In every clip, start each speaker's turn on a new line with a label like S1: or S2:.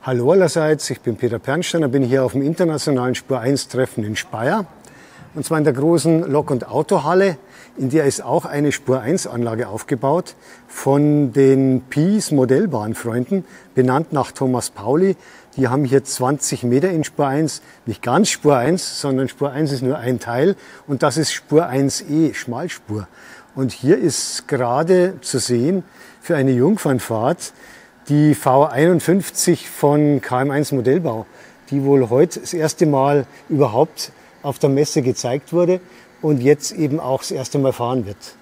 S1: Hallo allerseits, ich bin Peter Pernsteiner, bin hier auf dem internationalen Spur-1-Treffen in Speyer. Und zwar in der großen Lok- und Autohalle, in der ist auch eine Spur-1-Anlage aufgebaut von den Pies Modellbahnfreunden, benannt nach Thomas Pauli. Die haben hier 20 Meter in Spur 1, nicht ganz Spur 1, sondern Spur 1 ist nur ein Teil und das ist Spur 1E, Schmalspur. Und hier ist gerade zu sehen für eine Jungfernfahrt die V51 von KM1 Modellbau, die wohl heute das erste Mal überhaupt auf der Messe gezeigt wurde und jetzt eben auch das erste Mal fahren wird.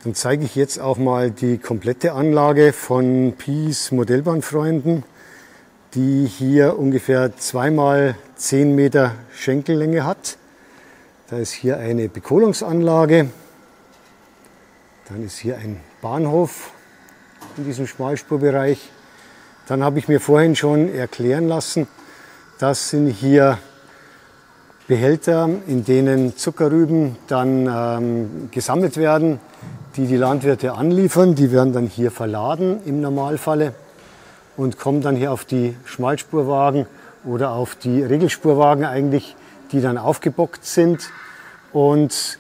S1: Dann zeige ich jetzt auch mal die komplette Anlage von Pies Modellbahnfreunden, die hier ungefähr 2 mal 10 Meter Schenkellänge hat. Da ist hier eine Bekohlungsanlage, dann ist hier ein Bahnhof in diesem Schmalspurbereich. Dann habe ich mir vorhin schon erklären lassen, das sind hier Behälter, in denen Zuckerrüben dann gesammelt werden, die die Landwirte anliefern. Die werden dann hier verladen im Normalfalle und kommen dann hier auf die Schmalspurwagen oder auf die Regelspurwagen eigentlich, die dann aufgebockt sind. Und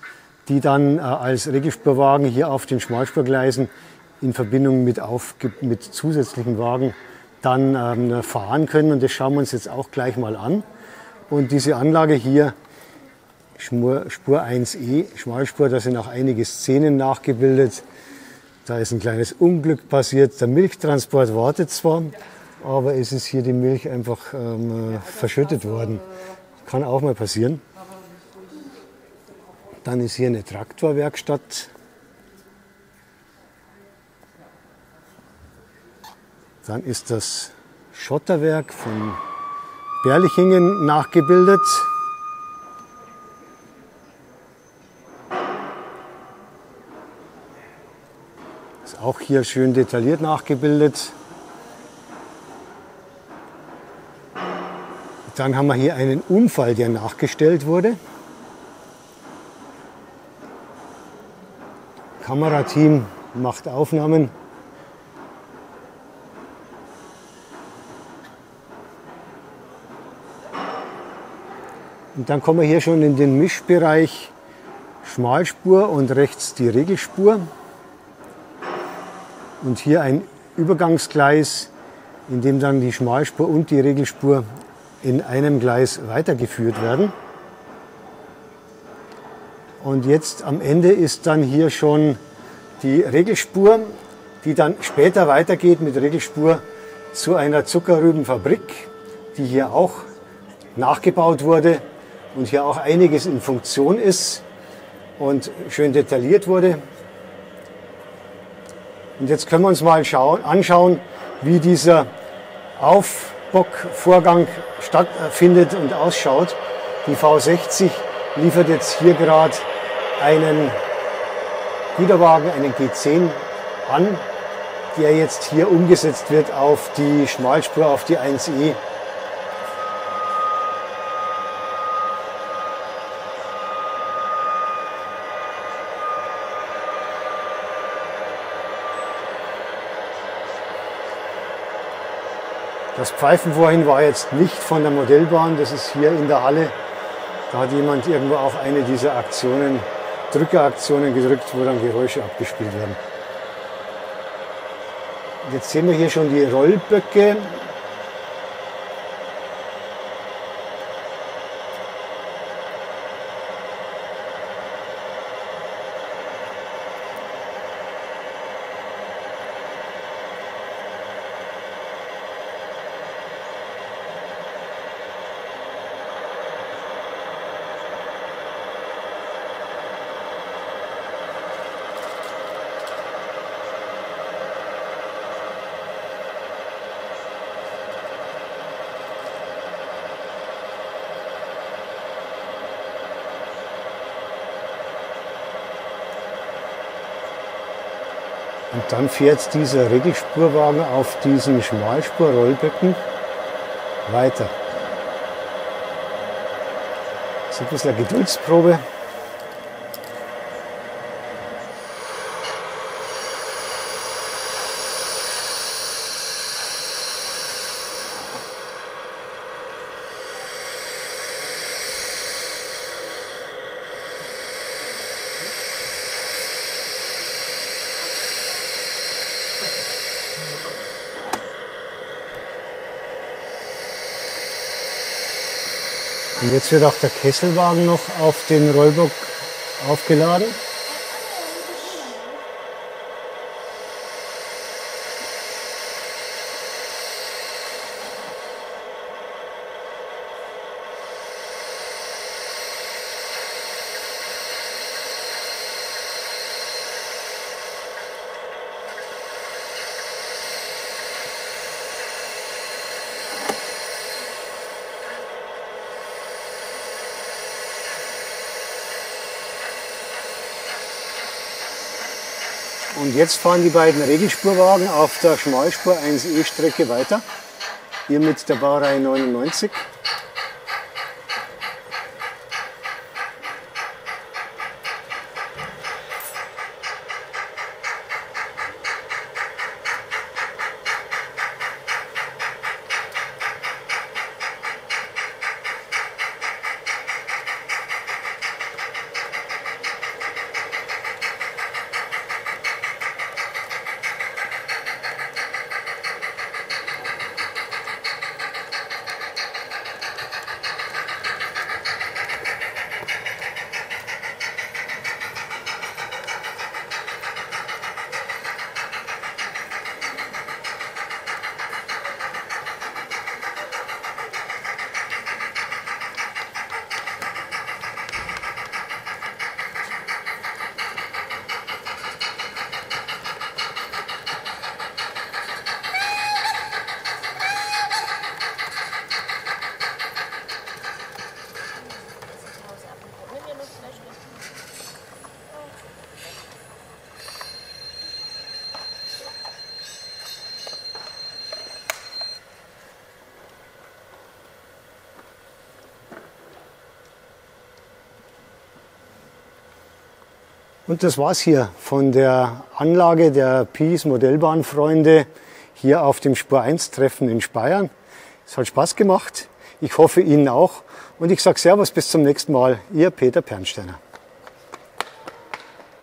S1: die dann als Regelspurwagen hier auf den Schmalspurgleisen in Verbindung mit zusätzlichen Wagen dann fahren können. Und das schauen wir uns jetzt auch gleich mal an. Und diese Anlage hier, Spur 1E, Schmalspur, da sind auch einige Szenen nachgebildet. Da ist ein kleines Unglück passiert. Der Milchtransport wartet zwar, aber es ist hier die Milch einfach verschüttet worden. Kann auch mal passieren. Dann ist hier eine Traktorwerkstatt. Dann ist das Schotterwerk von Berlichingen nachgebildet. Ist auch hier schön detailliert nachgebildet. Dann haben wir hier einen Unfall, der nachgestellt wurde. Kamerateam macht Aufnahmen. Und dann kommen wir hier schon in den Mischbereich Schmalspur und rechts die Regelspur. Und hier ein Übergangsgleis, in dem dann die Schmalspur und die Regelspur in einem Gleis weitergeführt werden. Und jetzt am Ende ist dann hier schon die Regelspur, die dann später weitergeht mit Regelspur zu einer Zuckerrübenfabrik, die hier auch nachgebaut wurde und hier auch einiges in Funktion ist und schön detailliert wurde. Und jetzt können wir uns mal anschauen, wie dieser Aufbockvorgang stattfindet und ausschaut. Die V60 liefert jetzt hier gerade einen Güterwagen, einen G10 an, der jetzt hier umgesetzt wird auf die Schmalspur, auf die 1E. Das Pfeifen vorhin war jetzt nicht von der Modellbahn, das ist hier in der Halle. Da hat jemand irgendwo auf eine dieser Aktionen, Drückeraktionen gedrückt, wo dann Geräusche abgespielt werden. Jetzt sehen wir hier schon die Rollböcke. Und dann fährt dieser Regelspurwagen auf diesen Schmalspur-Rollböcken weiter. Das ist ein bisschen eine Geduldsprobe. Und jetzt wird auch der Kesselwagen noch auf den Rollbock aufgeladen. Und jetzt fahren die beiden Regelspurwagen auf der Schmalspur 1E-Strecke weiter, hier mit der Baureihe 99. Und das war's hier von der Anlage der Pies Modellbahnfreunde hier auf dem Spur 1 Treffen in Speyer. Es hat Spaß gemacht. Ich hoffe Ihnen auch. Und ich sage Servus, bis zum nächsten Mal. Ihr Peter Pernsteiner.